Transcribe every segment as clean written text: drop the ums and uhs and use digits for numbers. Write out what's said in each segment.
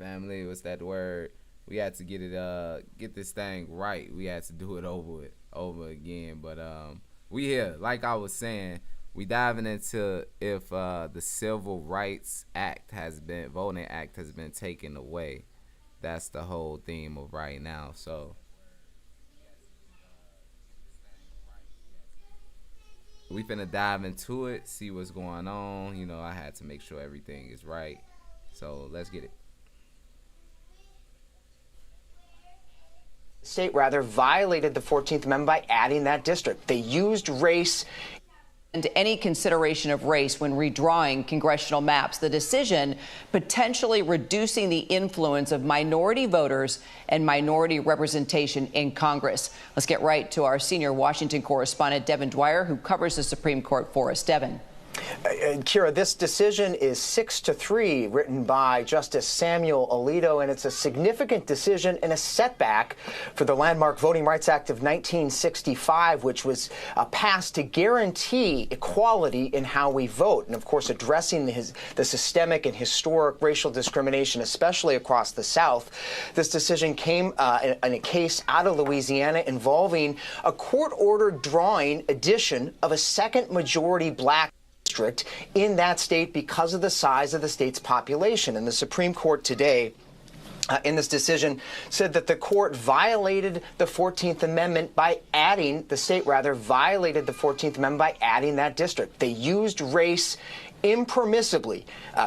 family. What's that word? We had to get this thing right. We had to do it over again. But we here, like I was saying, we diving into if the Civil Rights Voting Act has been taken away. That's the whole theme of right now. So we finna dive into it, see what's going on. I had to make sure everything is right. So let's get it. State rather violated the 14th Amendment by adding that district. They used race and any consideration of race when redrawing congressional maps. The decision potentially reducing the influence of minority voters and minority representation in Congress. Let's get right to our senior Washington correspondent, Devin Dwyer, who covers the Supreme Court for us. Devin. Kira, this decision is 6-3, written by Justice Samuel Alito, and it's a significant decision and a setback for the landmark Voting Rights Act of 1965, which was passed to guarantee equality in how we vote, and of course addressing the systemic and historic racial discrimination, especially across the South. This decision came in a case out of Louisiana involving a court-ordered drawing addition of a second majority black district in that state because of the size of the state's population. And the Supreme Court today, in this decision, said that the court violated the 14th Amendment by adding, the state rather, violated the 14th Amendment by adding that district. They used race impermissibly,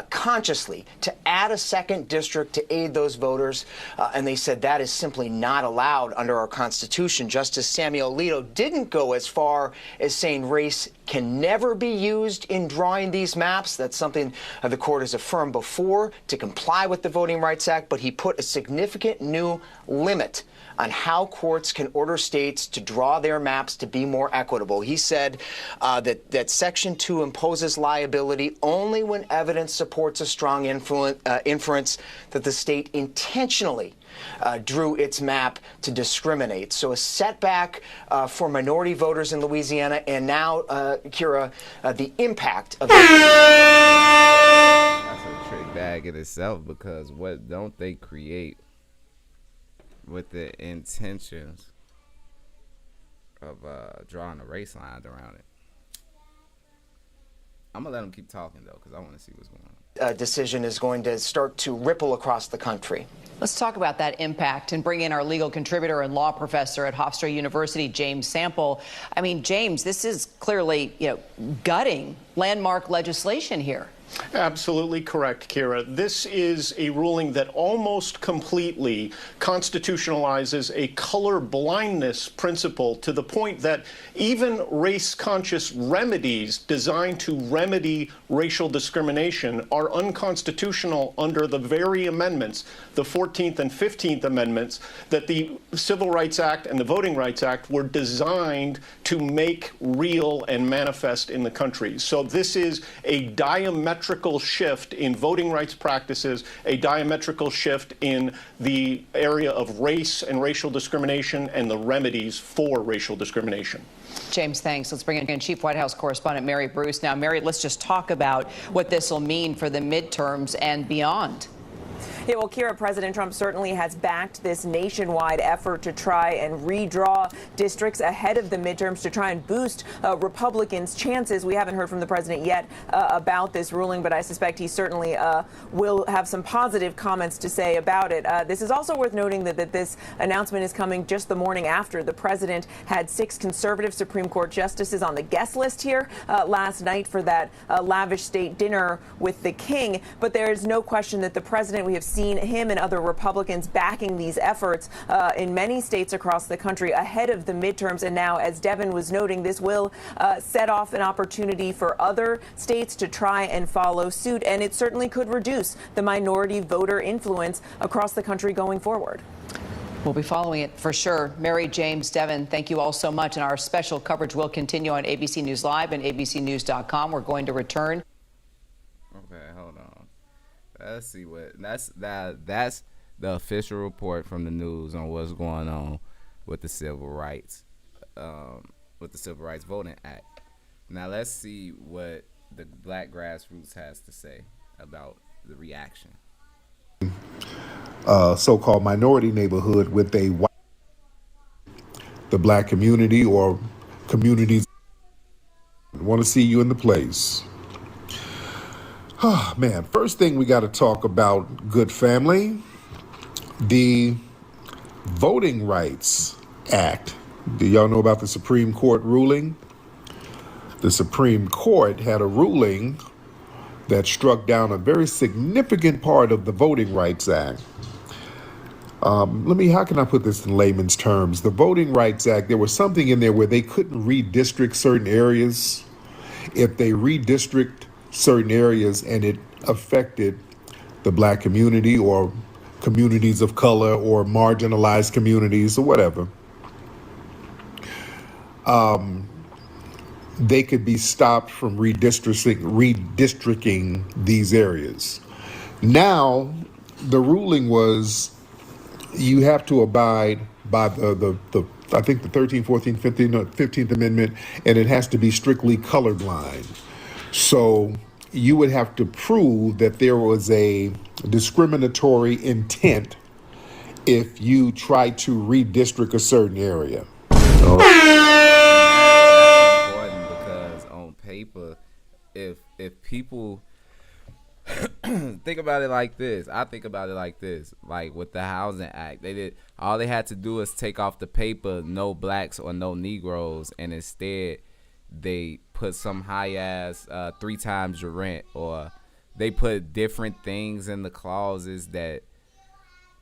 consciously, to add a second district to aid those voters, and they said that is simply not allowed under our Constitution. Justice Samuel Alito didn't go as far as saying race can never be used in drawing these maps. That's something the court has affirmed before to comply with the Voting Rights Act, but he put a significant new limit on how courts can order states to draw their maps to be more equitable. He said that Section 2 imposes liability only when evidence supports a strong inference that the state intentionally drew its map to discriminate. So a setback for minority voters in Louisiana, and now, Kira, the impact of That's a trick bag in itself, because what don't they create with the intentions of drawing a race line around it? I'm gonna let them keep talking though, because I want to see what's going on. Decision is going to start to ripple across the country. Let's talk about that impact and bring in our legal contributor and law professor at Hofstra University, James Sample. I mean, James, this is clearly, gutting landmark legislation here. Absolutely correct, Kira. This is a ruling that almost completely constitutionalizes a color blindness principle, to the point that even race-conscious remedies designed to remedy racial discrimination are unconstitutional under the very amendments, the 14th and 15th Amendments, that the Civil Rights Act and the Voting Rights Act were designed to make real and manifest in the country. So this is a diametrical shift in voting rights practices, a diametrical shift in the area of race and racial discrimination and the remedies for racial discrimination. James, thanks. Let's bring in Chief White House Correspondent Mary Bruce. Now, Mary, let's just talk about what this will mean for the midterms and beyond. Yeah, well, Kira, President Trump certainly has backed this nationwide effort to try and redraw districts ahead of the midterms to try and boost Republicans' chances. We haven't heard from the president yet about this ruling, but I suspect he certainly will have some positive comments to say about it. This is also worth noting that this announcement is coming just the morning after the president had 6 conservative Supreme Court justices on the guest list here last night for that lavish state dinner with the king. But there is no question that the president, we have seen him and other Republicans backing these efforts in many states across the country ahead of the midterms. And now, as Devin was noting, this will set off an opportunity for other states to try and follow suit. And it certainly could reduce the minority voter influence across the country going forward. We'll be following it for sure. Mary, James, Devin, thank you all so much. And our special coverage will continue on ABC News Live and abcnews.com. We're going to return. Okay, hold on. Let's see what that's the official report from the news on what's going on with the Civil Rights Voting Act. Now let's see what the Black Grassroots has to say about the reaction. so-called minority neighborhood with a white, the black community or communities want to see you in the place. Oh, man, first thing we got to talk about, good family, the Voting Rights Act. Do y'all know about the Supreme Court ruling? The Supreme Court had a ruling that struck down a very significant part of the Voting Rights Act. How can I put this in layman's terms? The Voting Rights Act, there was something in there where they couldn't redistrict certain areas. If they redistrict certain areas and it affected the black community or communities of color or marginalized communities or whatever, they could be stopped from redistricting these areas. Now, the ruling was you have to abide by the I think the 13th, 14th, 15th Amendment, and it has to be strictly colorblind. So you would have to prove that there was a discriminatory intent if you try to redistrict a certain area. Important because on paper, if people think about it like this, I think about it like this, like with the Housing Act, all they had to do is take off the paper, no blacks or no Negroes, and instead they put some high ass 3 times your rent, or they put different things in the clauses that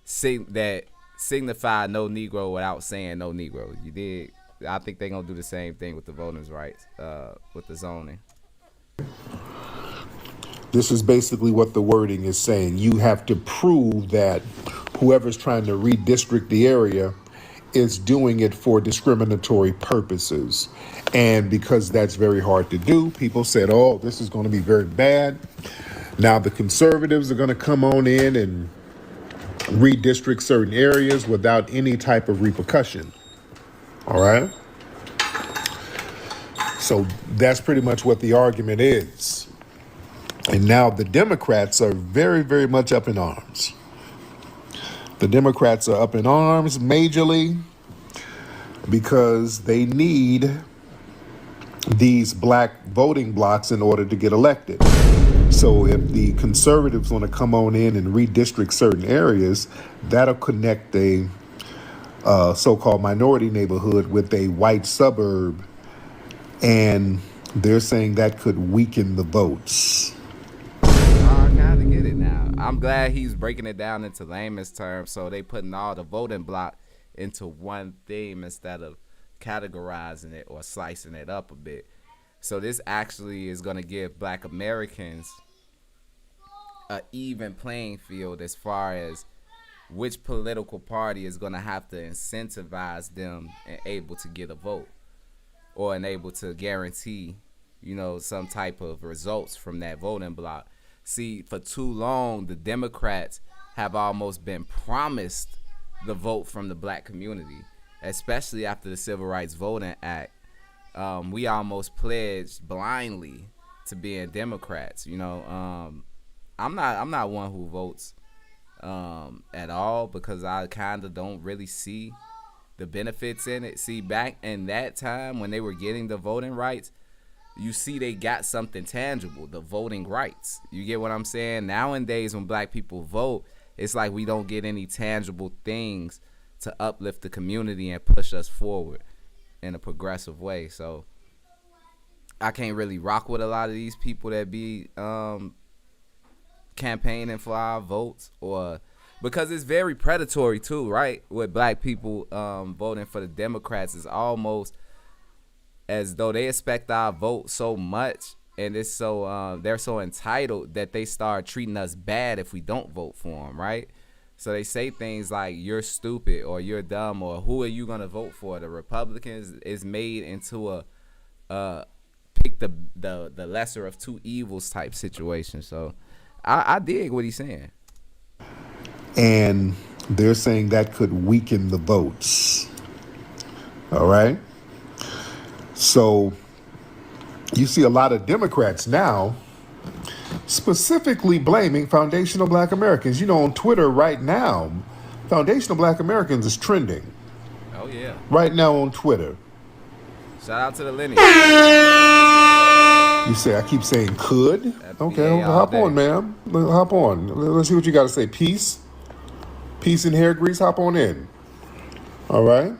signify no Negro without saying no Negro. You did. I think they're gonna do the same thing with the voting rights, with the zoning. This is basically what the wording is saying. You have to prove that whoever's trying to redistrict the area is doing it for discriminatory purposes. And because that's very hard to do, people said, oh, this is going to be very bad. Now the conservatives are going to come on in and redistrict certain areas without any type of repercussion. All right? So that's pretty much what the argument is. And now the Democrats are very, very much up in arms. The Democrats are up in arms majorly because they need these black voting blocks in order to get elected. So if the conservatives want to come on in and redistrict certain areas, that'll connect a so-called minority neighborhood with a white suburb. And they're saying that could weaken the votes. I kind of get it now. I'm glad he's breaking it down into layman's terms, so they putting all the voting block into one theme instead of categorizing it or slicing it up a bit. So this actually is going to give black Americans an even playing field as far as which political party is going to have to incentivize them and able to get a vote or able to guarantee, some type of results from that voting block. See, for too long, the Democrats have almost been promised the vote from the black community, especially after the Civil Rights Voting Act. We almost pledged blindly to being Democrats. I'm not one who votes at all because I kind of don't really see the benefits in it. See, back in that time when they were getting the voting rights, you see they got something tangible, the voting rights. You get what I'm saying? Nowadays, when black people vote, it's like we don't get any tangible things to uplift the community and push us forward in a progressive way. So I can't really rock with a lot of these people that be campaigning for our votes, or because it's very predatory too, right? With black people voting for the Democrats, it's almost as though they expect our vote so much, and it's so they're so entitled that they start treating us bad if we don't vote for them, right? So they say things like you're stupid or you're dumb or who are you gonna vote for? The Republicans is made into a pick the lesser of two evils type situation. So I dig what he's saying. And they're saying that could weaken the votes. All right? So you see a lot of Democrats now specifically blaming foundational Black Americans. You know, on Twitter right now, foundational Black Americans is trending Oh yeah. right now on Twitter. Shout out to the lineage. You say I keep saying could. Okay, FBA all hop day. on, ma'am. Hop on. Let's see what you got to say. Peace, peace and hair grease. Hop on in. All right.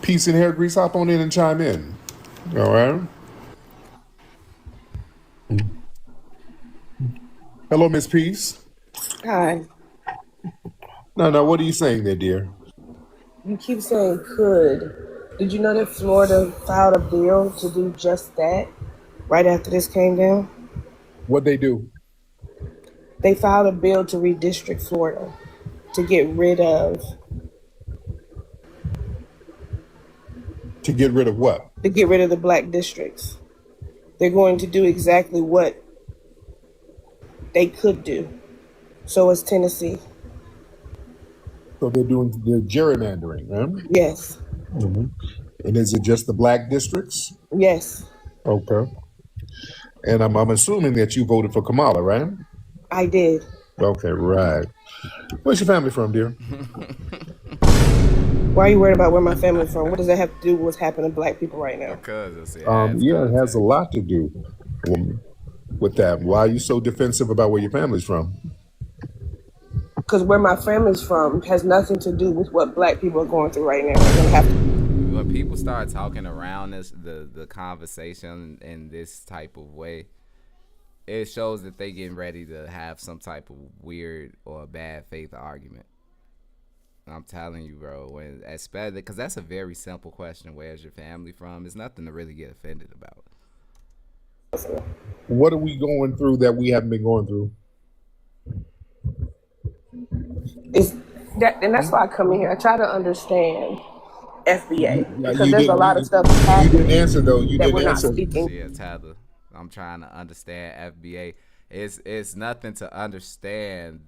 Peace and hair grease. Hop on in and chime in. All right. Hello, Miss Peace. Hi. No. What are you saying there, dear? You keep saying could. Did you know that Florida filed a bill to do just that right after this came down? What they do? They filed a bill to redistrict Florida to get rid of To get rid of what? the black districts. They're going to do exactly what they could do. So is Tennessee. So they're doing the gerrymandering, right? Yes. And is it just the black districts? Yes. Okay. And I'm assuming that you voted for Kamala, right? I did. Okay, right. Where's your family from, dear? Why are you worried about where my family's from? What does that have to do with what's happening to black people right now? Because Yeah, it has a lot to do with that. Why are you so defensive about where your family's from? Because where my family's from has nothing to do with what black people are going through right now. They're gonna have to. when people start talking around the conversation in this type of way, it shows that they getting ready to have some type of weird or bad faith argument. I'm telling you, bro, when especially because that's a very simple question. Where's your family from? It's nothing to really get offended about. What are we going through that we haven't been going through? And that's why I come in here. I try to understand FBA because You there's a lot of stuff You happening didn't answer though. You that didn't we're not answer. speaking. Yeah, Tyler, I'm trying to understand FBA. It's nothing to understand.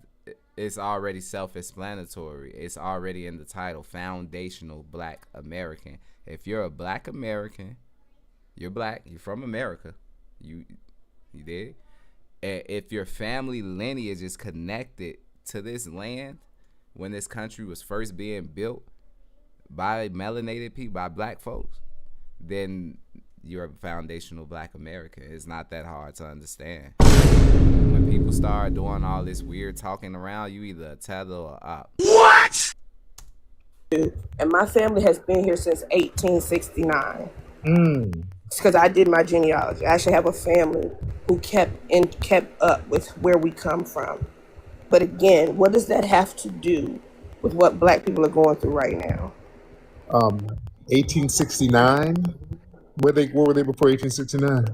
It's already self-explanatory. It's already in the title, Foundational Black American. If you're a Black American, you're black. You're from America. You did. And if your family lineage is connected to this land when this country was first being built by melanated people, by black folks, then you're a foundational Black American. It's not that hard to understand. When people start doing all this weird talking around, you either a tether or op. What? And my family has been here since 1869. Because I did my genealogy. I actually have a family who kept up with where we come from. But again, what does that have to do with what black people are going through right now? 1869. Where were they before 1869?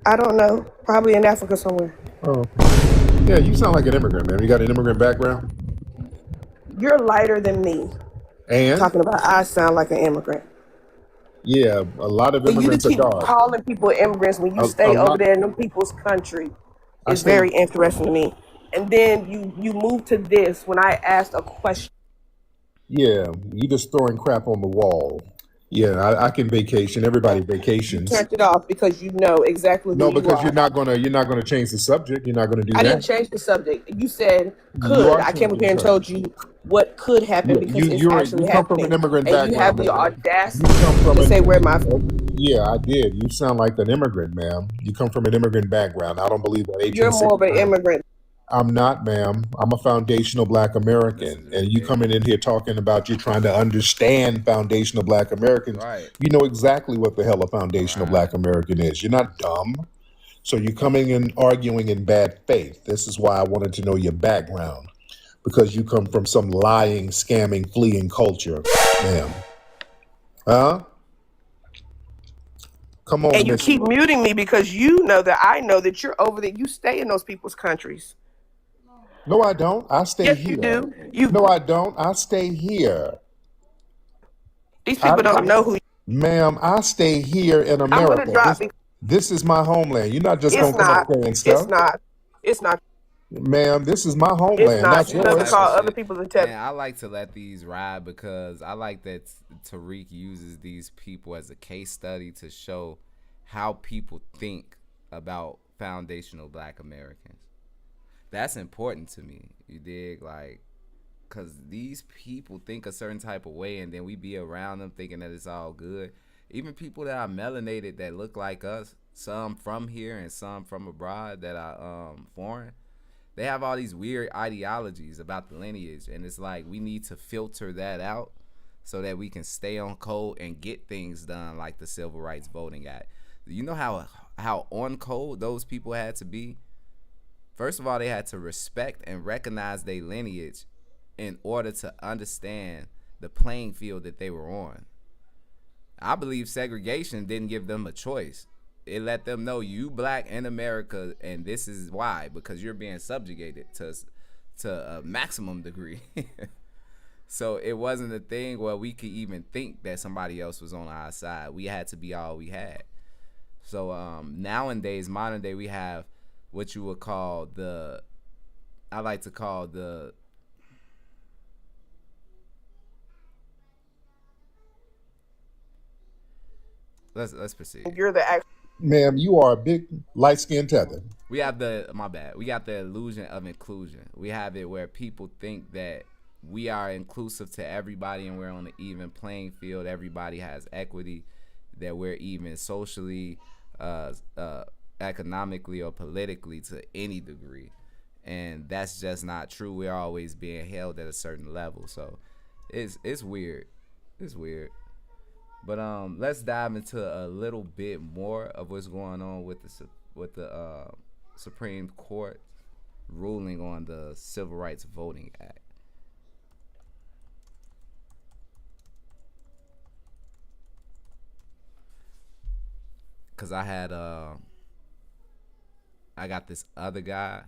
I don't know. Probably in Africa somewhere. Oh, yeah. You sound like an immigrant, man. You got an immigrant background. You're lighter than me. And Talking about I sound like an immigrant. yeah, a lot of For you to immigrants are keep dark. calling people immigrants when you A stay over lot. there in them people's country I is stay. very interesting to me. And then you move to this when I asked a question. Yeah, you just throwing crap on the wall. Yeah, I can vacation. Everybody vacations. Turned it off because you know exactly No, who you because are. you're not gonna change the subject. You're not gonna do I didn't that. change the subject. You said You could. are I came up changing here and the told you what could happen Yeah, because it's you actually come from happening. an immigrant And you have background. the You audacity come from to say where my Yeah, I did. You sound like an immigrant, ma'am. You come from an immigrant background. I don't believe that. you're more of an 1869. immigrant. I'm not, ma'am. I'm a foundational Black This American. is And you big. coming in here talking about you trying to understand foundational Black Americans. Right. You know exactly what the hell a foundational Right. Black American is. You're not dumb. So you're coming in arguing in bad faith. This is why I wanted to know your background. Because you come from some lying, scamming, fleeing culture, ma'am. Huh? Come on, And you Miss. keep muting me because you know that I know that you're over there. You stay in those people's countries. No, I don't. I stay Yes, you here. do. You No, I don't. I stay here. These I, people don't know who. ma'am, I stay here in I'm gonna America. drop. This is my homeland. You're not just It's gonna come up not. saying It's stuff. not. It's not. Ma'am, this is my It's homeland, not. not You never yours. call Type of other shit. people to tell. Man, I like to let these ride because I like that Tariq uses these people as a case study to show how people think about foundational Black Americans. That's important to me. You dig? Like, because these people think a certain type of way, and then we be around them thinking that it's all good. Even people that are melanated that look like us, some from here and some from abroad that are foreign, they have all these weird ideologies about the lineage, and it's like we need to filter that out so that we can stay on code and get things done like the Civil Rights Voting Act. You know how on code those people had to be? First of all, they had to respect and recognize their lineage in order to understand the playing field that they were on. I believe segregation didn't give them a choice. It let them know you Black in America, and this is why, because you're being subjugated to a maximum degree. So it wasn't a thing where we could even think that somebody else was on our side. We had to be all we had. So nowadays, modern day, we have what you would call I like to call let's proceed. You're the actual. Ma'am, you are a big light-skinned tether. We have we got the illusion of inclusion. We have it where people think that we are inclusive to everybody and we're on an even playing field. Everybody has equity, that we're even socially, economically, or politically to any degree. And that's just not true. We're always being held at a certain level. So it's weird. It's weird. But let's dive into a little bit more of what's going on with the Supreme Court ruling on the Civil Rights Voting Act. Cause I got this other guy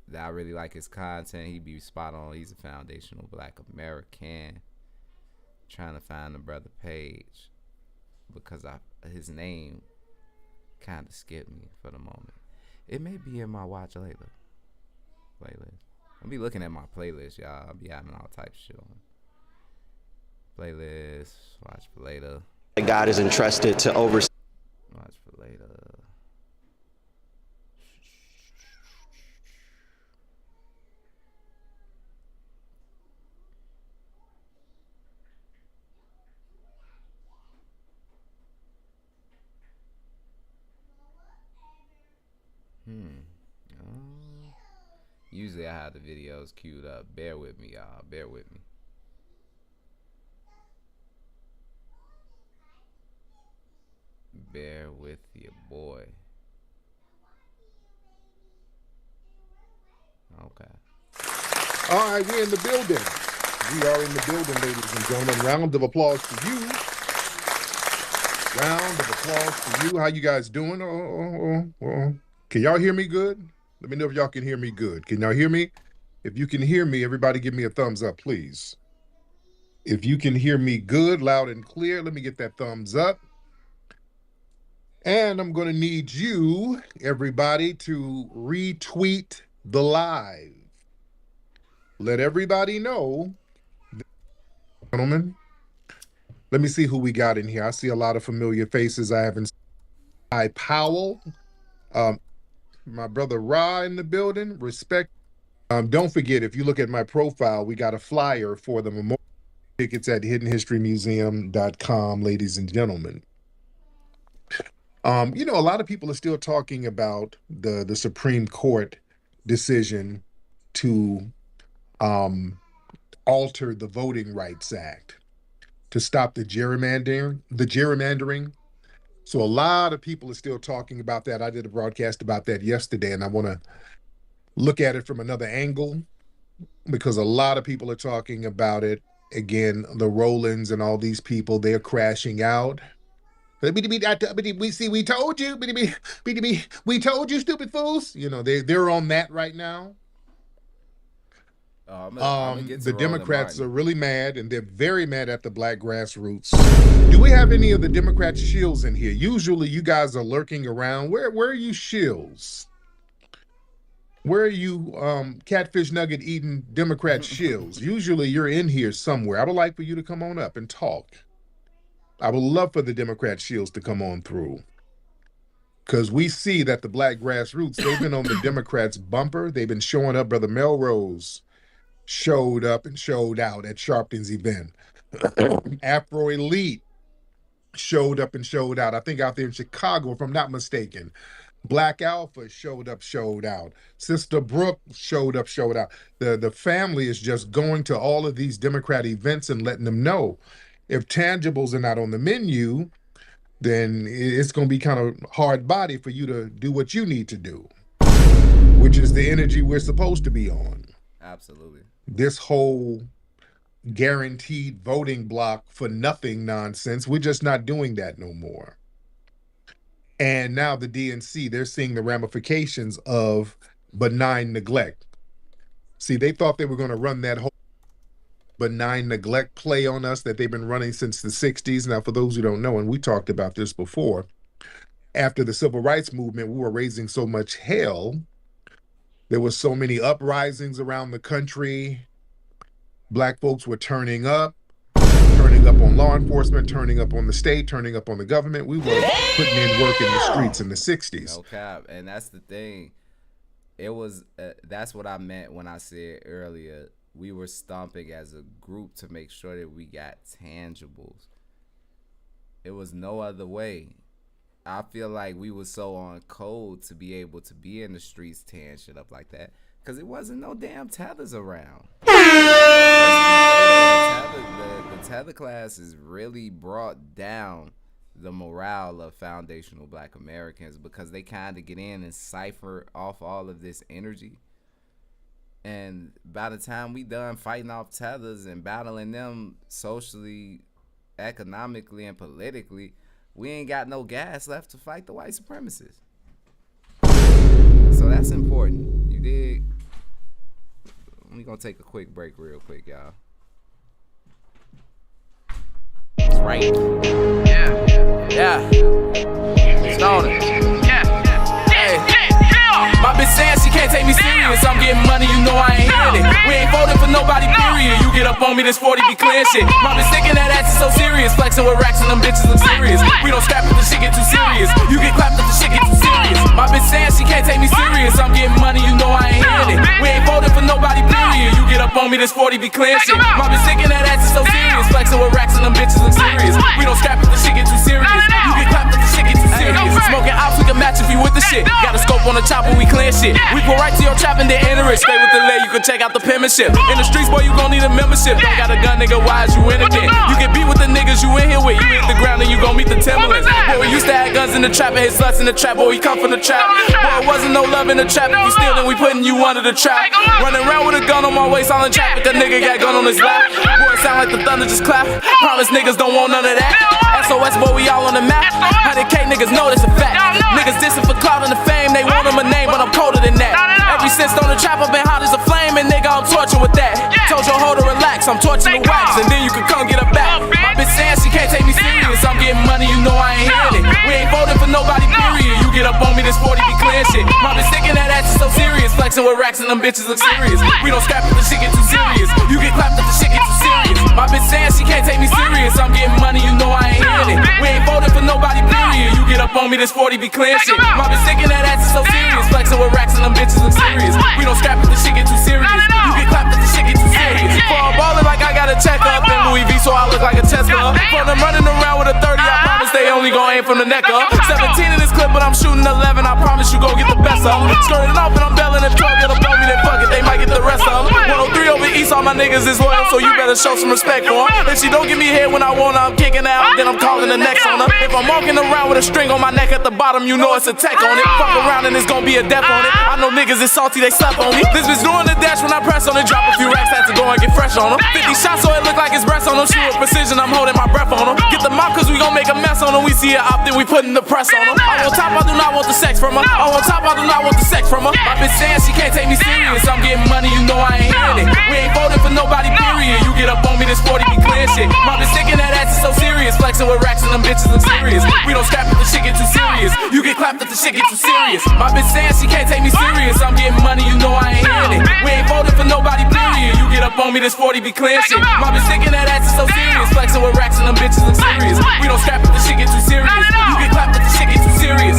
that I really like his content. He be spot on. He's a foundational Black American. Trying to find the brother page because his name kind of skipped me for the moment. It may be in my watch later playlist. I'll be looking at my playlist, y'all. I'll be having all types of shit on playlist. Watch for later. God is entrusted to oversee. Watch for later. Usually I have the videos queued up. Bear with me, y'all. Bear with me. Bear with your boy. Okay. All right, we're in the building. We are in the building, ladies and gentlemen. Round of applause for you. Round of applause for you. How you guys doing? Can y'all hear me good? Let me know if y'all can hear me good. Can y'all hear me? If you can hear me, everybody give me a thumbs up, please. If you can hear me good, loud and clear, let me get that thumbs up. And I'm going to need you, everybody, to retweet the live. Let everybody know. Gentlemen, let me see who we got in here. I see a lot of familiar faces. I haven't seen Powell. My brother Ra in the building. Respect. Don't forget, if you look at my profile, we got a flyer for the memorial tickets at hiddenhistorymuseum.com, ladies and gentlemen. A lot of people are still talking about the Supreme Court decision to alter the Voting Rights Act to stop the gerrymandering. So a lot of people are still talking about that. I did a broadcast about that yesterday, and I want to look at it from another angle because a lot of people are talking about it. Again, the Rowlands and all these people, they're crashing out. We told you, we told you, stupid fools. They're on that right now. The Democrats are really mad, and they're very mad at the Black grassroots. Do we have any of the Democrat shills in here? Usually you guys are lurking around. Where are you shills? Where are you catfish nugget eating Democrat shills? Usually you're in here somewhere. I would like for you to come on up and talk. I would love for the Democrat shills to come on through. Because we see that the black grassroots, they've been on the Democrats' bumper. They've been showing up. Brother Melrose showed up and showed out at Sharpton's event. Afro Elite showed up and showed out. I think out there in Chicago, if I'm not mistaken. Black Alpha showed up, showed out. Sister Brooke showed up, showed out. The family is just going to all of these Democrat events and letting them know if tangibles are not on the menu, then it's going to be kind of hard body for you to do what you need to do, which is the energy we're supposed to be on. Absolutely. This whole guaranteed voting block for nothing nonsense, we're just not doing that no more. And now the DNC, they're seeing the ramifications of benign neglect. See, they thought they were going to run that whole benign neglect play on us that they've been running since the 60s. Now, for those who don't know, and we talked about this before, after the civil rights movement, we were raising so much hell. There were so many uprisings around the country. Black folks were turning up on law enforcement, turning up on the state, turning up on the government. We were putting in work in the streets in the 60s. No cap. And that's the thing. It was, that's what I meant when I said earlier, we were stomping as a group to make sure that we got tangibles. It was no other way. I feel like we were so on code to be able to be in the streets tearing shit up like that because it wasn't no damn tethers around. The tether class has really brought down the morale of foundational Black Americans because they kind of get in and cipher off all of this energy. And by the time we done fighting off tethers and battling them socially, economically, and politically, we ain't got no gas left to fight the white supremacists. So that's important. You dig? We gonna take a quick break real quick, y'all. That's right. Yeah. Stoner. Hey. My bitch saying she can't take me serious. I'm getting money, you know I ain't hearing it. We ain't voting for nobody, period. You get up on me, this 40 be clear shit. My bitch thinking that ass is so serious. Flexing with racks and them bitches look serious. We don't scrap if the shit get too serious. You get clapped if the shit get too serious. My bitch saying she can't take me serious. I'm getting money, you know I ain't hearing it. We ain't voting for nobody, period. You get up on me, this 40 be clear shit. My bitch thinking that ass is so serious. Flexing with racks and them bitches look serious. We don't scrap if the shit get too serious. You get clapped if the shit get too serious. Smoking ops, we can match if you with the shit. Got a scope on the chopper, we clear shit. We go right to your trap and then enter it. Stay with the lay, you can check out the penmanship. In the streets, boy, you gon' need a membership. Don't got a gun, nigga, why is you in again? You get beat with the niggas you in here with. You hit the ground and you gon' meet the Timberlands. Boy, we used to have guns in the trap and hit sluts in the trap. Boy, we come from the trap. Boy, it wasn't no love in the trap. If you steal, then we putting you under the trap. Running around with a gun on my waist, all in traffic. A nigga got gun on his lap. Boy, it sound like the thunder just clap. Promise niggas don't want none of that. SOS, boy, we all on the map. 100K niggas know that's a fact. Niggas dissing for clout and the fame. They want them a name, but I'm colder than that. Every since on the trap, I've been hot as a flame, and nigga, I'm torching with that. Told your hoe to relax, I'm torching the wax, and then you can come get her back. My bitch saying she can't take me serious. I'm getting money, you know I ain't hearing it. We ain't voting for nobody, period. You get up on me, this 40 be clear shit. My bitch thinking that ass is so serious. Flexing with racks and them bitches look serious. We don't scrap if the shit get too serious. You get clapped if the shit get too serious. My bitch saying she can't take me serious. I'm getting money, you know I ain't hearing it. We ain't voting for nobody, period. You get up on me, this 40 be clear shit. My bitch thinking that ass is so serious. Flexing with racks and them bitches look serious. We don't scrap if the shit get too serious. You get clapped if the shit get too serious. For I'm ballin' like I got a check up in Louis V, so I look like a Tesla. For them running around with a 30, I promise they only gon' aim from the neck up. 17 in this clip, but I'm shooting 11. I promise you gon' get the best of them. Skirting off and I'm belling and 12. Get up on me, then fuck it, they might get the rest of them. 103 over east, all my niggas is loyal, so you better show some respect for them. If she don't give me head when I want her, I'm kicking out, then I'm calling the next on her. If I'm walking around with a string on my neck at the bottom, you know it's a tech on it. Fuck around and it's gon' be a death on it. I know niggas is salty, they slept on me. This bitch doing the dash when I press on it. Drop a few racks, had to go and get fresh on them. 50 shots so it look like it's breasts on them. Shoot with precision, I'm holding my breath on them. Get the mop cause we gon' make a mess on them. We see it op, then we putting the press on them. I'm on top, I do not want the sex from her. I'm on top, I do not want the sex from her. My bitch saying she can't take me serious. I'm getting money, you know I ain't hearing it. We ain't voting for nobody, period. You get up on me, this 40 be clear shit. My bitch thinking that ass is so serious. Flexing with racks and them bitches look serious. We don't scrap if the shit get too serious. You get clapped if the shit get too serious. My bitch saying she can't take me serious. I'm getting money, you know I ain't hearing it. We ain't voting for nobody, period. You get up on me, this 40 be clear shit. My bitch thinking that ass is so serious. Flexing with racks and them bitches look serious. We don't scrap if the shit get too serious. You get clapped if the shit get too serious.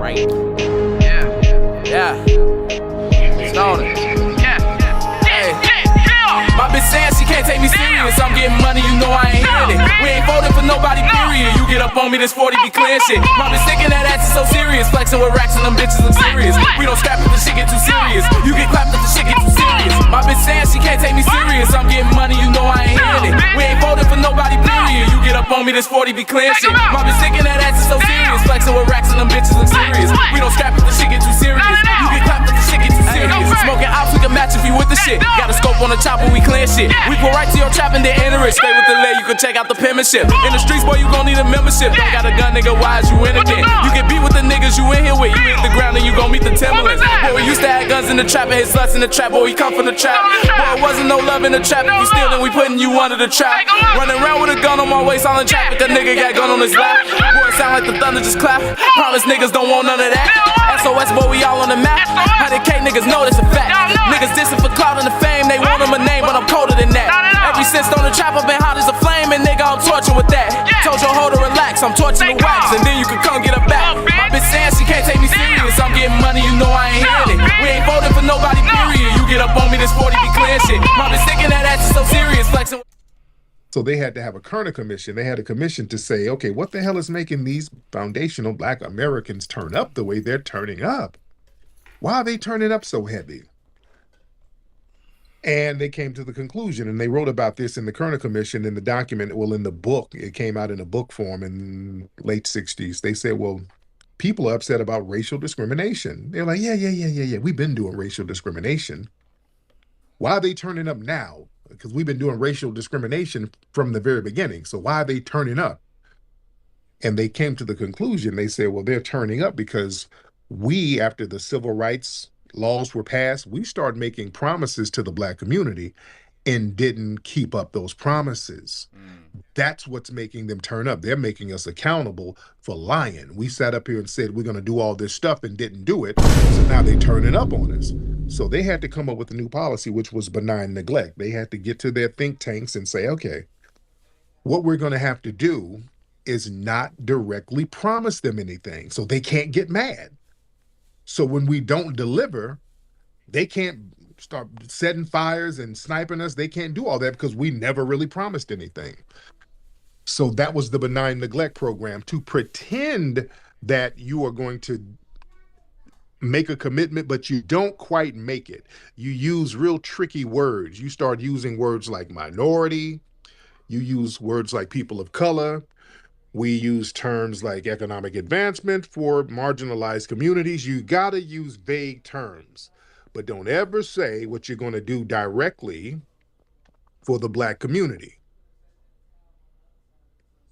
right. Yeah. Stoner. My bitch saying she can't take me serious. I'm getting money, you know I ain't hearing it. We ain't voting for nobody, period. You get up on me, this 40 be clear shit. My bitch thinking that ass is so serious. Flexing with racks and them bitches look serious. We don't scrap if the shit get too serious. You get clapped if the shit get too serious. My bitch saying she can't take me serious. I'm getting money, you know I ain't hearing it. We ain't voting for nobody, period. You get up on me, this 40 be clear shit. My bitch thinking that ass is so serious. Flexing with racks and them bitches look serious. We don't scrap if the shit get too serious. You get clapped if the shit get too serious. Smoking ops, we can match if you with the shit. Got a scope on the chopper, we clear shit. We pull right to your trap and then enter it. Stay with the lay, you can check out the penmanship. In the streets, boy, you gon' need a membership. Don't got a gun, nigga, why is you in it then? You get beat with the niggas you in here with. You hit the ground and you gon' meet the Timberlands. Boy, we used to have guns in the trap and hit sluts in the trap. Boy, we come from the trap. Boy, it wasn't no love in the trap. If you steal, then we putting you under the trap. Running around with a gun on my waist, all in traffic. A nigga got gun on his lap. Boy, it sound like the thunder just clap. Promise niggas don't want none of that. SOS, boy, we all on the map. 100K niggas know that's a fact. Niggas dissing for clout and the fame. They want them a name, but I'm colder than that. Every since on the trap, I've been hot as a flame, and nigga, I'm torching with that. Told your hoe to relax, I'm torching the wax, and then you can come get her back. My bitch saying she can't take me serious. I'm getting money, you know I ain't hearing it. We ain't voting for nobody, period. You get up on me, this 40 be clear shit. My bitch thinking that ass is so serious, flexing. So they had to have a Kerner commission. They had a commission to say, okay, what the hell is making these foundational Black Americans turn up the way they're turning up? Why are they turning up so heavy? And they came to the conclusion, and they wrote about this in the Kerner Commission in the document, well, in the book. It came out in a book form in late 60s. They said, well, people are upset about racial discrimination. They're like, yeah. We've been doing racial discrimination. Why are they turning up now? Because we've been doing racial discrimination from the very beginning. So why are they turning up? And they came to the conclusion, they said, well, they're turning up because we, after the civil rights laws were passed, we started making promises to the Black community and didn't keep up those promises. That's what's making them turn up. They're making us accountable for lying. We sat up here and said we're going to do all this stuff and didn't do it. So now they're turning up on us. So they had to come up with a new policy, which was benign neglect. They had to get to their think tanks and say, okay, what we're going to have to do is not directly promise them anything so they can't get mad. So when we don't deliver, they can't start setting fires and sniping us. They can't do all that because we never really promised anything. So that was the benign neglect program, to pretend that you are going to make a commitment, but you don't quite make it. You use real tricky words. You start using words like minority. You use words like people of color. We use terms like economic advancement for marginalized communities. You gotta use vague terms, but don't ever say what you're gonna do directly for the Black community.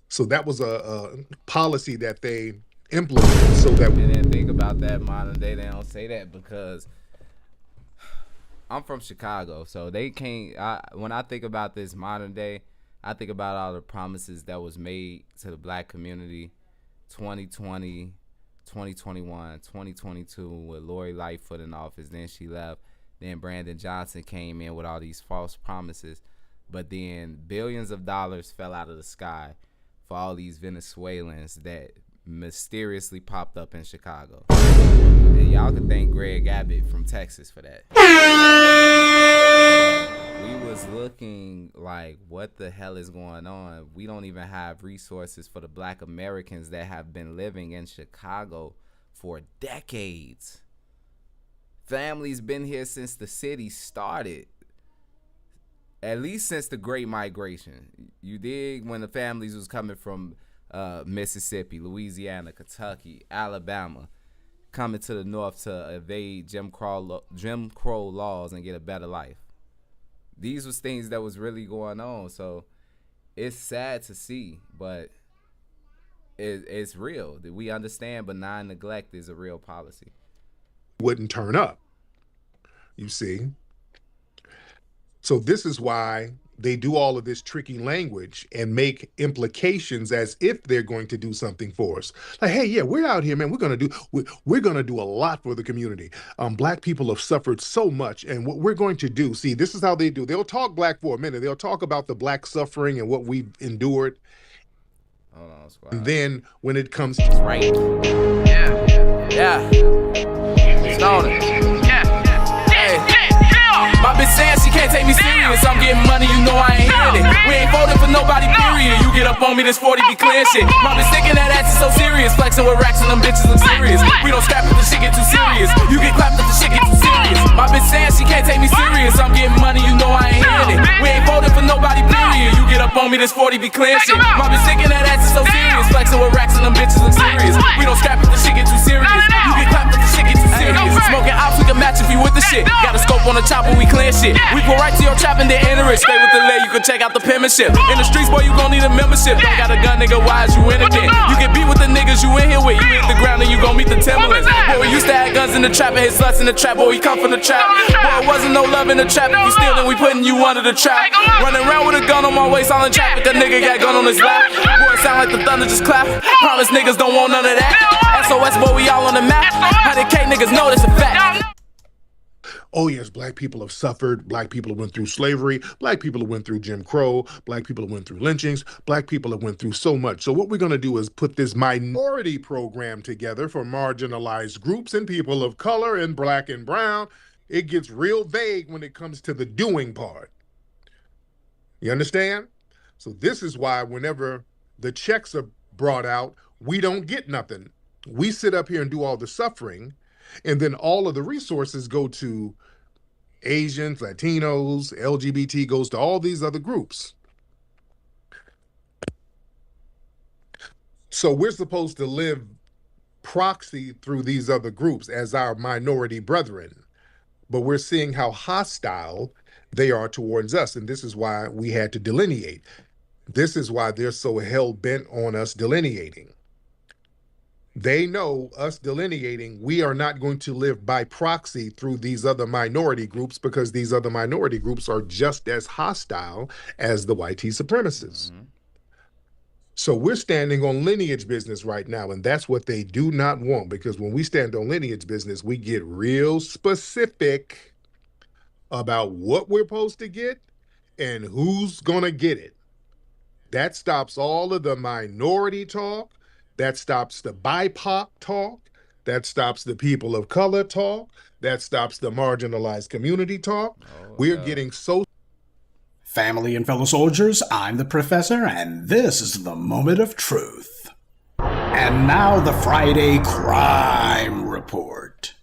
So that was a policy that they implemented so that we didn't think about that modern day. They don't say that because I'm from Chicago, so they can't, when I think about this modern day, I think about all the promises that was made to the Black community 2020, 2021, 2022 with Lori Lightfoot in office. Then she left. Then Brandon Johnson came in with all these false promises. But then billions of dollars fell out of the sky for all these Venezuelans that mysteriously popped up in Chicago. And y'all can thank Greg Abbott from Texas for that. We was looking like, what the hell is going on? We don't even have resources for the Black Americans that have been living in Chicago for decades. Families been here since the city started. At least since the Great Migration. You dig? When the families was coming from Mississippi, Louisiana, Kentucky, Alabama, coming to the north to evade Jim Crow laws and get a better life. These was things that was really going on. So it's sad to see, but it's real. We understand benign neglect is a real policy. Wouldn't turn up, you see. So this is why they do all of this tricky language and make implications as if they're going to do something for us. Like, hey, yeah, we're out here, man. We're gonna do a lot for the community. Black people have suffered so much, and what we're going to do. See, this is how they do. They'll talk Black for a minute. They'll talk about the Black suffering and what we've endured. Hold on, and then when it comes to right, yeah. Yeah. Stoner. Hey. My bitch saying she can't take me serious. I'm getting money, you know I ain't hearing it. We ain't voting for nobody, period. You get up on me, this 40 be clear shit. My bitch thinking that ass is so serious. Flexing with racks and them bitches look serious. We don't scrap if the shit get too serious. You get clapped if the shit get too serious. My bitch saying she can't take me serious. I'm getting money, you know I ain't hearing it. We ain't voting for nobody, period. You get up on me, this 40 be clear shit. My bitch thinking that ass is so serious. Flexing with racks and them bitches look serious. We don't scrap if the shit get too serious. You get clapped if the shit get too serious. Smoking ops, we can match if you with the shit. Got a scope on the chopper, we clear shit. We pull right to your trap and then enter it. Stay with the lay, you can check out the penmanship. In the streets, boy, you gon' need a membership. Don't got a gun, nigga, why is you in again? You get beat with the niggas you in here with. You hit the ground and you gon' meet the Timberlands. Boy, we used to have guns in the trap and hit sluts in the trap. Boy, we come from the trap. Boy, it wasn't no love in the trap. If you steal, then we putting you under the trap. Running around with a gun on my waist, all in traffic. A nigga got gun on his lap. Boy, it sound like the thunder just clap. Promise niggas don't want none of that. SOS, boy, we all on the map. 100K niggas know that's a fact. Oh yes, black people have suffered. Black people have went through slavery. Black people have went through Jim Crow. Black people have went through lynchings. Black people have went through so much. So what we're going to do is put this minority program together for marginalized groups and people of color and black and brown. It gets real vague when it comes to the doing part. You understand? So this is why whenever the checks are brought out, we don't get nothing. We sit up here and do all the suffering. And then all of the resources go to Asians, Latinos, LGBT, goes to all these other groups. So we're supposed to live proxy through these other groups as our minority brethren. But we're seeing how hostile they are towards us. And this is why we had to delineate. This is why they're so hell-bent on us delineating. They know us delineating, we are not going to live by proxy through these other minority groups because these other minority groups are just as hostile as the YT supremacists. Mm-hmm. So we're standing on lineage business right now, and that's what they do not want, because when we stand on lineage business, we get real specific about what we're supposed to get and who's gonna get it. That stops all of the minority talk. That stops the BIPOC talk. That stops the people of color talk. That stops the marginalized community talk. We're getting so... Family and fellow soldiers, I'm the Professor, and this is the Moment of Truth. And now the Friday Crime Report.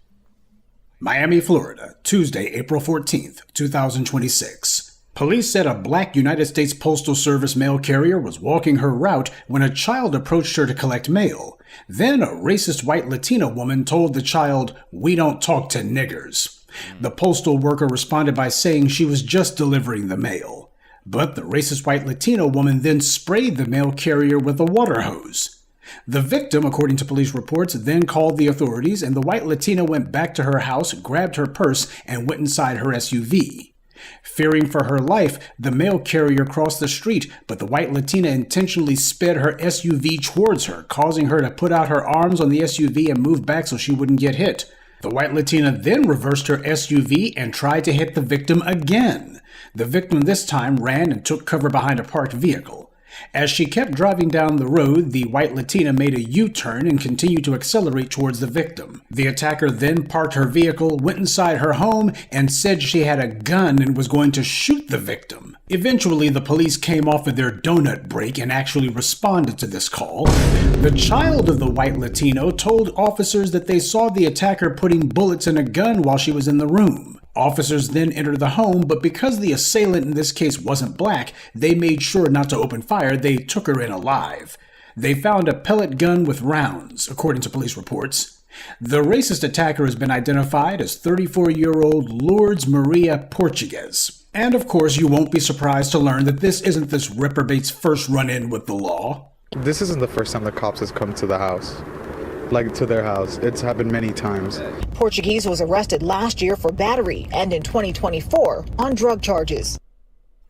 Miami, Florida, Tuesday, April 14th, 2026. Police said a black United States Postal Service mail carrier was walking her route when a child approached her to collect mail. Then a racist white Latina woman told the child, "We don't talk to niggers." The postal worker responded by saying she was just delivering the mail. But the racist white Latino woman then sprayed the mail carrier with a water hose. The victim, according to police reports, then called the authorities, and the white Latina went back to her house, grabbed her purse, and went inside her SUV. Fearing for her life, the mail carrier crossed the street, but the white Latina intentionally sped her SUV towards her, causing her to put out her arms on the SUV and move back so she wouldn't get hit. The white Latina then reversed her SUV and tried to hit the victim again. The victim this time ran and took cover behind a parked vehicle. As she kept driving down the road, the white Latina made a U-turn and continued to accelerate towards the victim. The attacker then parked her vehicle, went inside her home, and said she had a gun and was going to shoot the victim. Eventually, the police came off of their donut break and actually responded to this call. The child of the white Latino told officers that they saw the attacker putting bullets in a gun while she was in the room. Officers then entered the home, but because the assailant in this case wasn't black, they made sure not to open fire. They took her in alive. They found a pellet gun with rounds, according to police reports. The racist attacker has been identified as 34-year-old Lourdes Maria Portuguez. And of course, you won't be surprised to learn that this isn't this reprobate's first run-in with the law. This isn't the first time the cops has come to the house. Like to their house. It's happened many times. Portuguese was arrested last year for battery and in 2024 on drug charges.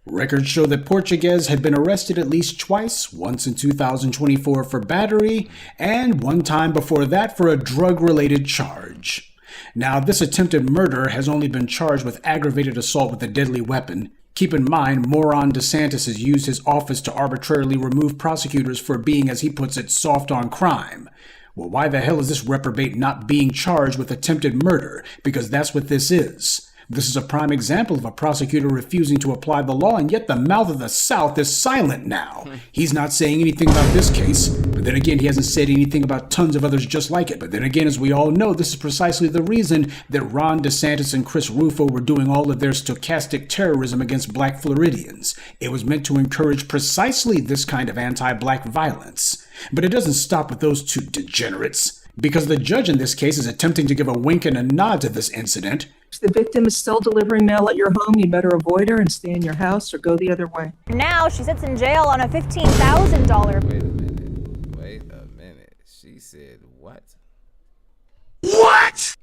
Records show that Portuguez had been arrested at least twice, once in 2024 for battery, and one time before that for a drug-related charge. Now, this attempted murder has only been charged with aggravated assault with a deadly weapon. Keep in mind, moron DeSantis has used his office to arbitrarily remove prosecutors for being, as he puts it, soft on crime. Well, why the hell is this reprobate not being charged with attempted murder? Because that's what this is. This is a prime example of a prosecutor refusing to apply the law, and yet the mouth of the South is silent now. He's not saying anything about this case, but then again, he hasn't said anything about tons of others just like it. But then again, as we all know, this is precisely the reason that Ron DeSantis and Chris Rufo were doing all of their stochastic terrorism against black Floridians. It was meant to encourage precisely this kind of anti-black violence. But it doesn't stop with those two degenerates, because the judge in this case is attempting to give a wink and a nod to this incident. If the victim is still delivering mail at your home, you better avoid her and stay in your house or go the other way. Now she sits in jail on a $15,000. Wait a minute. She said what? What?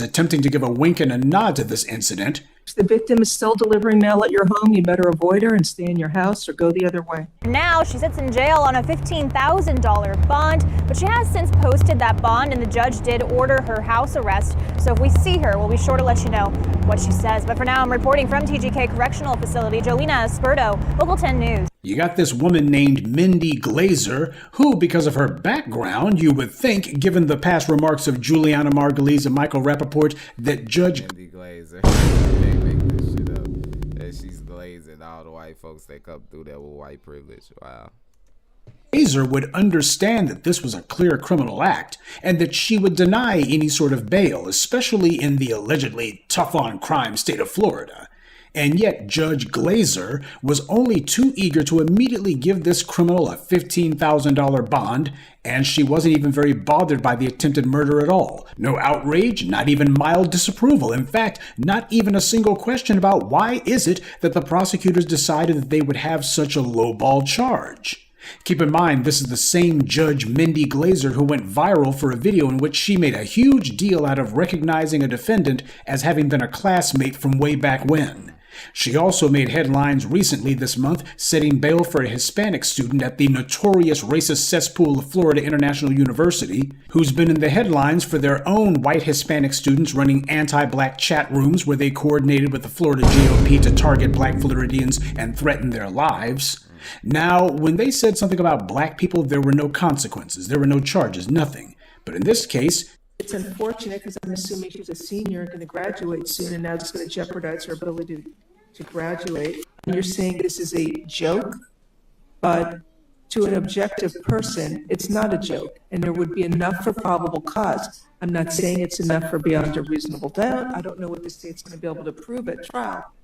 Attempting to give a wink and a nod to this incident. If the victim is still delivering mail at your home, you better avoid her and stay in your house or go the other way. Now she sits in jail on a $15,000 bond, but she has since posted that bond, and the judge did order her house arrest. So if we see her, we'll be sure to let you know what she says. But for now, I'm reporting from TGK Correctional Facility, Jolena Esperto, Local 10 News. You got this woman named Mindy Glazer, who, because of her background, you would think, given the past remarks of Juliana Margulies and Michael Rappaport, that Judge Mindy Glazer. Can't make this shit up. That she's glazing all the white folks that come through there with white privilege. Wow. Glazer would understand that this was a clear criminal act and that she would deny any sort of bail, especially in the allegedly tough-on-crime state of Florida. And yet Judge Glazer was only too eager to immediately give this criminal a $15,000 bond, and she wasn't even very bothered by the attempted murder at all. No outrage, not even mild disapproval. In fact, not even a single question about why is it that the prosecutors decided that they would have such a lowball charge. Keep in mind, this is the same Judge Mindy Glazer who went viral for a video in which she made a huge deal out of recognizing a defendant as having been a classmate from way back when. She also made headlines recently this month setting bail for a Hispanic student at the notorious racist cesspool of Florida International University, who's been in the headlines for their own white Hispanic students running anti-black chat rooms where they coordinated with the Florida GOP to target black Floridians and threaten their lives. Now, when they said something about black people, there were no consequences, there were no charges, nothing. But in this case, it's unfortunate because I'm assuming she's a senior and going to graduate soon, and now it's going to jeopardize her ability to graduate. And you're saying this is a joke, but to an objective person, it's not a joke, and there would be enough for probable cause. I'm not saying it's enough for beyond a reasonable doubt. I don't know what the state's going to be able to prove at trial,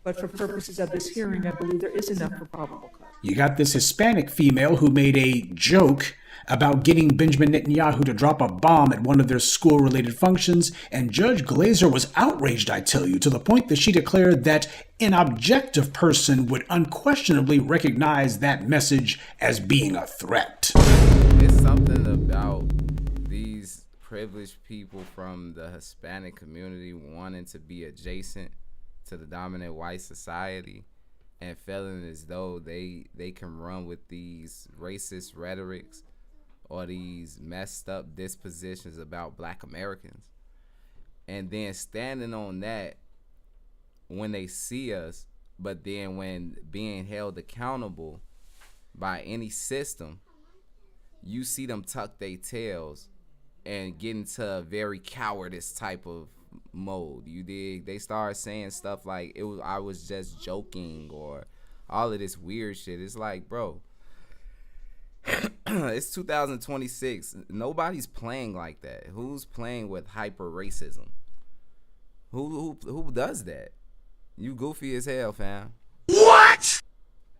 but for purposes of this hearing, I believe there is enough for probable cause. You got this Hispanic female who made a joke about getting Benjamin Netanyahu to drop a bomb at one of their school-related functions, and Judge Glazer was outraged, I tell you, to the point that she declared that an objective person would unquestionably recognize that message as being a threat. It's something about these privileged people from the Hispanic community wanting to be adjacent to the dominant white society and feeling as though they can run with these racist rhetorics or these messed up dispositions about black Americans, and then standing on that when they see us, but then when being held accountable by any system, you see them tuck their tails and get into a very cowardice type of mode. You dig? They start saying stuff like I was just joking, or all of this weird shit. It's like, bro, it's 2026. Nobody's playing like that. Who's playing with hyper racism? Who does that? You goofy as hell, fam. What?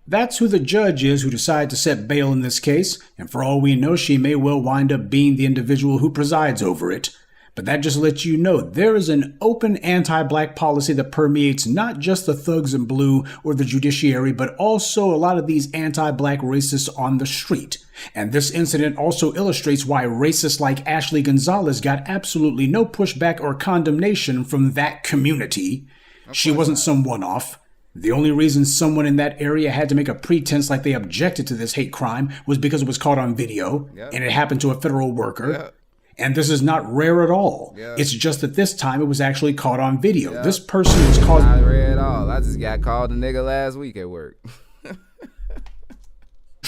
That's who the judge is who decided to set bail in this case, and for all we know, she may well wind up being the individual who presides over it. But that just lets you know there is an open anti-black policy that permeates not just the thugs in blue or the judiciary, but also a lot of these anti-black racists on the street. And this incident also illustrates why racists like Ashley Gonzalez got absolutely no pushback or condemnation from that community. She wasn't some one-off. The only reason someone in that area had to make a pretense like they objected to this hate crime was because it was caught on video, and it happened to a federal worker. And this is not rare at all. It's just that this time it was actually caught on video. This person was caught. Not rare at all. I just got called a nigga last week at work.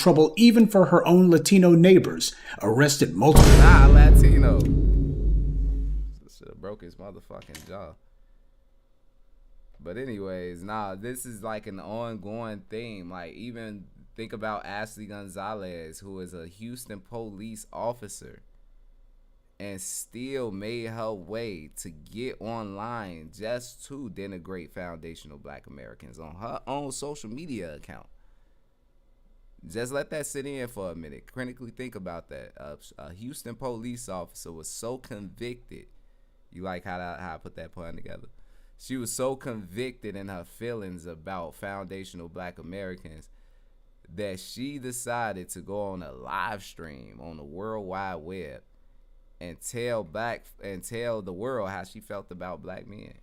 trouble even for her own Latino neighbors, arrested multiple... Nah, Latino. Should have broke his motherfucking jaw. But anyways, nah, this is like an ongoing theme. Like, even think about Ashley Gonzalez, who is a Houston police officer and still made her way to get online just to denigrate foundational Black Americans on her own social media account. Just let that sit in for a minute. Critically think about that. A Houston police officer was so convicted. You like how I put that pun together? She was so convicted in her feelings about foundational Black Americans that she decided to go on a live stream on the World Wide Web and tell the world how she felt about Black men.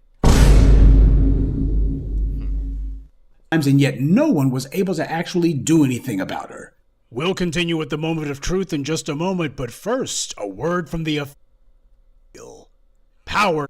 And yet no one was able to actually do anything about her. We'll continue with the moment of truth in just a moment, but first, a word from the official power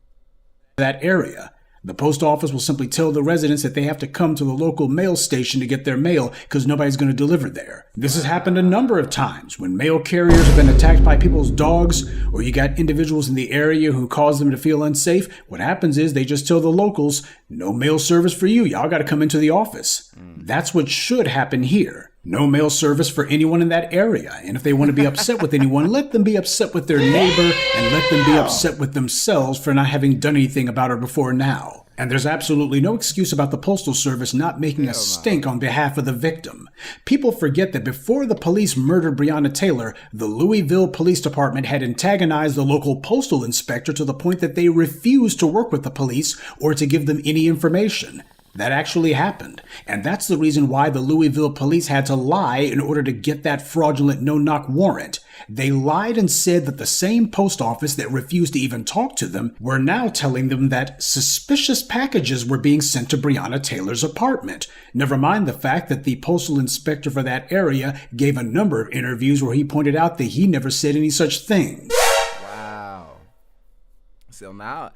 that area. The post office will simply tell the residents that they have to come to the local mail station to get their mail because nobody's going to deliver there. This has happened a number of times when mail carriers have been attacked by people's dogs, or you got individuals in the area who cause them to feel unsafe. What happens is they just tell the locals, no mail service for you. Y'all got to come into the office. That's what should happen here. No mail service for anyone in that area. And if they want to be upset with anyone, let them be upset with their neighbor and let them be upset with themselves for not having done anything about her before now. And there's absolutely no excuse about the Postal Service not making a stink on behalf of the victim. People forget that before the police murdered Breonna Taylor, the Louisville Police Department had antagonized the local postal inspector to the point that they refused to work with the police or to give them any information. That actually happened, and that's the reason why the Louisville police had to lie in order to get that fraudulent no-knock warrant. They lied and said that the same post office that refused to even talk to them were now telling them that suspicious packages were being sent to Breonna Taylor's apartment. Never mind the fact that the postal inspector for that area gave a number of interviews where he pointed out that he never said any such thing. Wow. So now...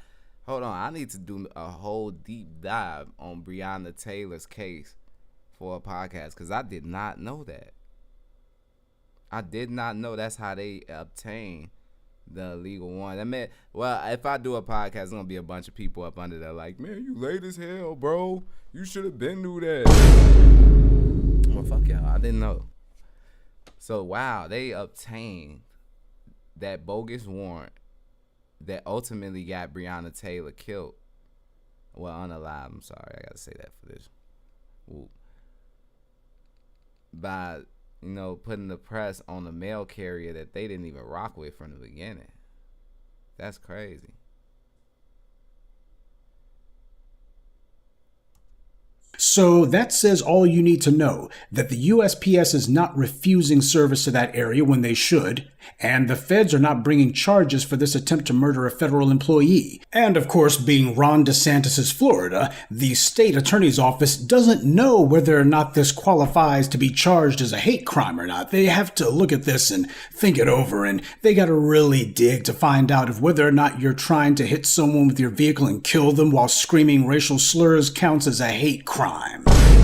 hold on, I need to do a whole deep dive on Breonna Taylor's case for a podcast because I did not know that. I did not know that's how they obtain the legal warrant. I mean, well, if I do a podcast, there's going to be a bunch of people up under there like, man, you late as hell, bro. You should have been knew that. Well, fuck y'all. I didn't know. So, wow, they obtained that bogus warrant that ultimately got Breonna Taylor killed. Well, unalive. I'm sorry. I got to say that for this. Ooh. By, putting the press on the mail carrier that they didn't even rock with from the beginning. That's crazy. So that says all you need to know, that the USPS is not refusing service to that area when they should, and the feds are not bringing charges for this attempt to murder a federal employee. And of course, being Ron DeSantis' Florida, the state attorney's office doesn't know whether or not this qualifies to be charged as a hate crime or not. They have to look at this and think it over, and they gotta really dig to find out if whether or not you're trying to hit someone with your vehicle and kill them while screaming racial slurs counts as a hate crime.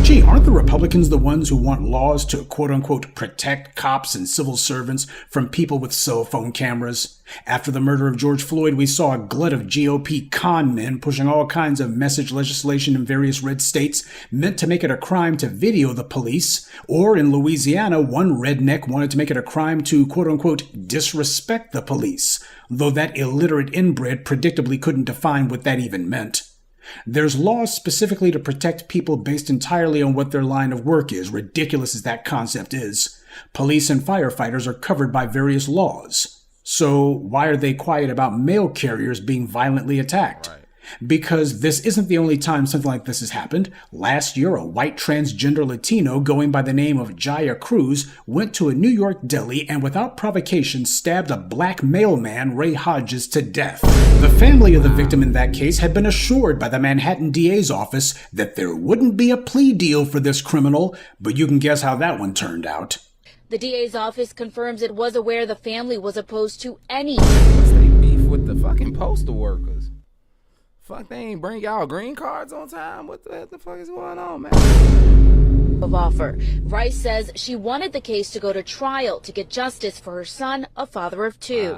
Gee, aren't the Republicans the ones who want laws to quote-unquote protect cops and civil servants from people with cell phone cameras? After the murder of George Floyd, we saw a glut of GOP con men pushing all kinds of message legislation in various red states meant to make it a crime to video the police. Or in Louisiana, one redneck wanted to make it a crime to quote-unquote disrespect the police, though that illiterate inbred predictably couldn't define what that even meant. There's laws specifically to protect people based entirely on what their line of work is, ridiculous as that concept is. Police and firefighters are covered by various laws. So why are they quiet about mail carriers being violently attacked? Right. Because this isn't the only time something like this has happened. Last year, a white transgender Latino going by the name of Jaya Cruz went to a New York deli and without provocation stabbed a black mailman, Ray Hodges, to death. The family of the victim in that case had been assured by the Manhattan DA's office that there wouldn't be a plea deal for this criminal, but you can guess how that one turned out. The DA's office confirms it was aware the family was opposed to any... They beef with the fucking postal workers. Fuck, they ain't bring y'all green cards on time? What the fuck is going on, man? of offer. Rice says she wanted the case to go to trial to get justice for her son, a father of two.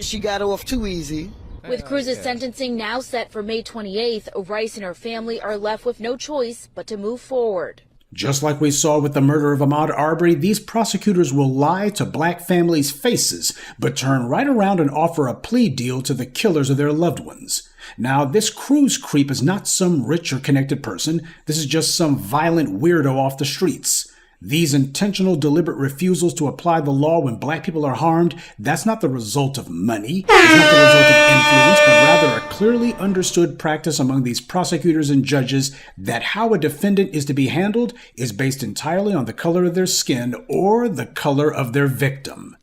She got off too easy. With Cruz's sentencing now set for May 28th, Rice and her family are left with no choice but to move forward. Just like we saw with the murder of Ahmaud Arbery, these prosecutors will lie to black families' faces, but turn right around and offer a plea deal to the killers of their loved ones. Now, this Cruz creep is not some rich or connected person. This is just some violent weirdo off the streets. These intentional, deliberate refusals to apply the law when black people are harmed, that's not the result of money, it's not the result of influence, but rather a clearly understood practice among these prosecutors and judges that how a defendant is to be handled is based entirely on the color of their skin or the color of their victim.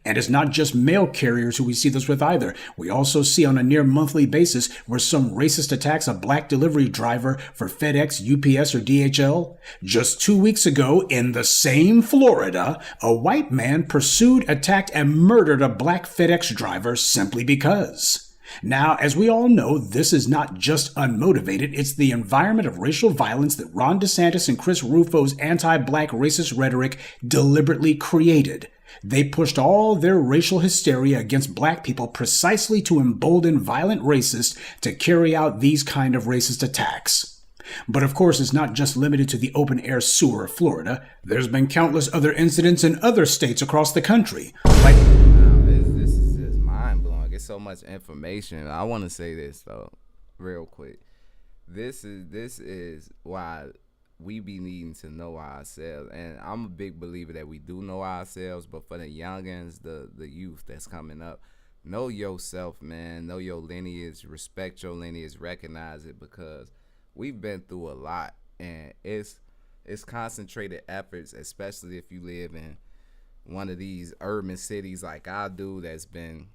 And it's not just mail carriers who we see this with either. We also see on a near monthly basis where some racist attacks a black delivery driver for FedEx, UPS, or DHL. Just 2 weeks ago, in the same Florida, a white man pursued, attacked, and murdered a black FedEx driver simply because. Now, as we all know, this is not just unmotivated, it's the environment of racial violence that Ron DeSantis and Chris Rufo's anti-black racist rhetoric deliberately created. They pushed all their racial hysteria against black people precisely to embolden violent racists to carry out these kind of racist attacks. But of course, it's not just limited to the open-air sewer of Florida. There's been countless other incidents in other states across the country. Like, this is just mind-blowing. It's so much information. I want to say this, though, real quick. This is why we be needing to know ourselves, and I'm a big believer that we do know ourselves, but for the youngins, the youth that's coming up, know yourself, man. Know your lineage, respect your lineage, recognize it, because we've been through a lot, and it's concentrated efforts, especially if you live in one of these urban cities like I do, that's been,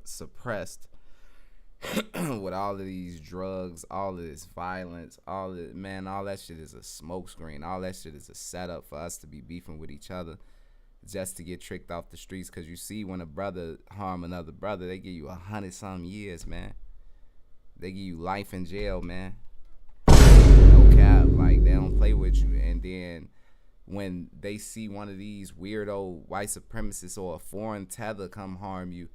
suppressed with all of these drugs, all of this violence, all that shit is a smokescreen. All that shit is a setup for us to be beefing with each other just to get tricked off the streets. Because you see, when a brother harm another brother, they give you 100-some years, man. They give you life in jail, man. No cap. Like, they don't play with you. And then when they see one of these weirdo white supremacists or a foreign tether come harm you,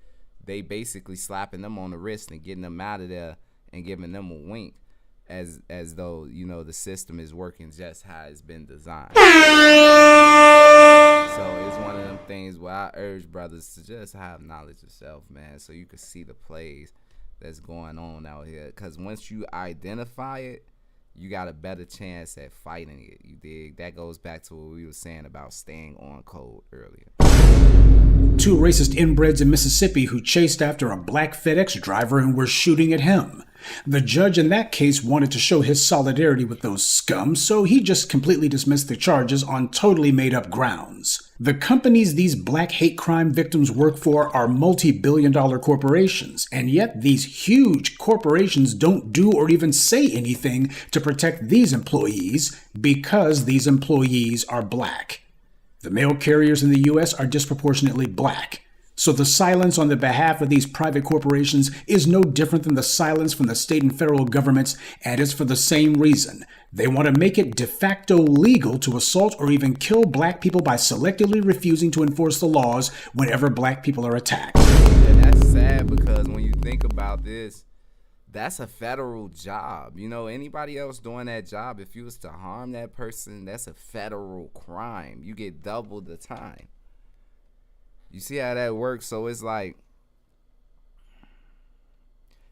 they basically slapping them on the wrist and getting them out of there and giving them a wink as though, the system is working just how it's been designed. So it's one of them things where I urge brothers to just have knowledge of self, man, so you can see the plays that's going on out here. Because once you identify it, you got a better chance at fighting it. You dig? That goes back to what we were saying about staying on code earlier. 2 racist inbreds in Mississippi who chased after a black FedEx driver and were shooting at him. The judge in that case wanted to show his solidarity with those scum, so he just completely dismissed the charges on totally made-up grounds. The companies these black hate crime victims work for are multi-billion-dollar corporations, and yet these huge corporations don't do or even say anything to protect these employees because these employees are black. The mail carriers in the U.S. are disproportionately black. So the silence on the behalf of these private corporations is no different than the silence from the state and federal governments, and it's for the same reason. They want to make it de facto legal to assault or even kill black people by selectively refusing to enforce the laws whenever black people are attacked. And that's sad, because when you think about this, that's a federal job. Anybody else doing that job, if you was to harm that person, that's a federal crime. You get double the time. You see how that works? So it's like,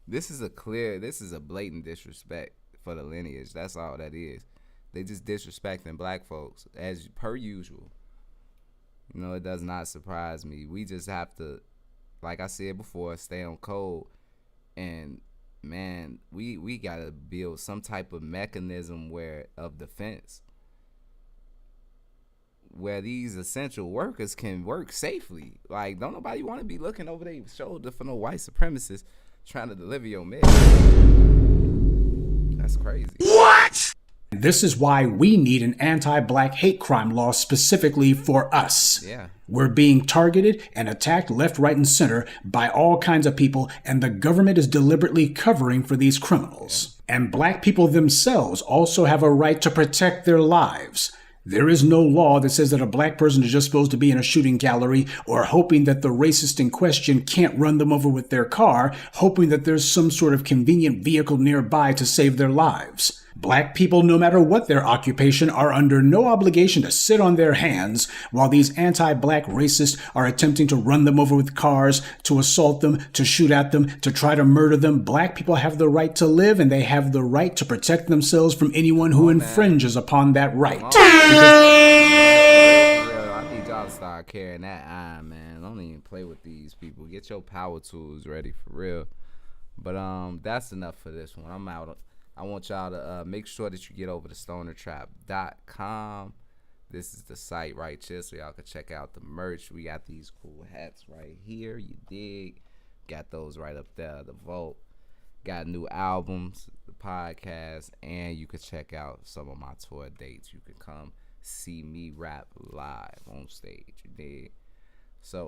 this is a blatant disrespect for the lineage. That's all that is. They just disrespecting black folks as per usual. It does not surprise me. We just have to, like I said before, stay on code. And man, we gotta build some type of mechanism of defense where these essential workers can work safely. Like, don't nobody want to be looking over their shoulder for no white supremacists trying to deliver your message. That's crazy. What? And this is why we need an anti-black hate crime law specifically for us. Yeah. We're being targeted and attacked left, right, and center by all kinds of people, and the government is deliberately covering for these criminals. Yeah. And black people themselves also have a right to protect their lives. There is no law that says that a black person is just supposed to be in a shooting gallery or hoping that the racist in question can't run them over with their car, hoping that there's some sort of convenient vehicle nearby to save their lives. Black people, no matter what their occupation, are under no obligation to sit on their hands while these anti-black racists are attempting to run them over with cars, to assault them, to shoot at them, to try to murder them. Black people have the right to live, and they have the right to protect themselves from anyone who infringes upon that right. I need y'all to start carrying that iron, man. Don't even play with these people. Get your power tools ready for real. But that's enough for this one. I'm out. I want y'all to make sure that you get over to stonertrap.com. This is the site right here, so y'all can check out the merch. We got these cool hats right here. You dig? Got those right up there. The Vault. Got new albums, the podcast, and you can check out some of my tour dates. You can come see me rap live on stage. You dig? So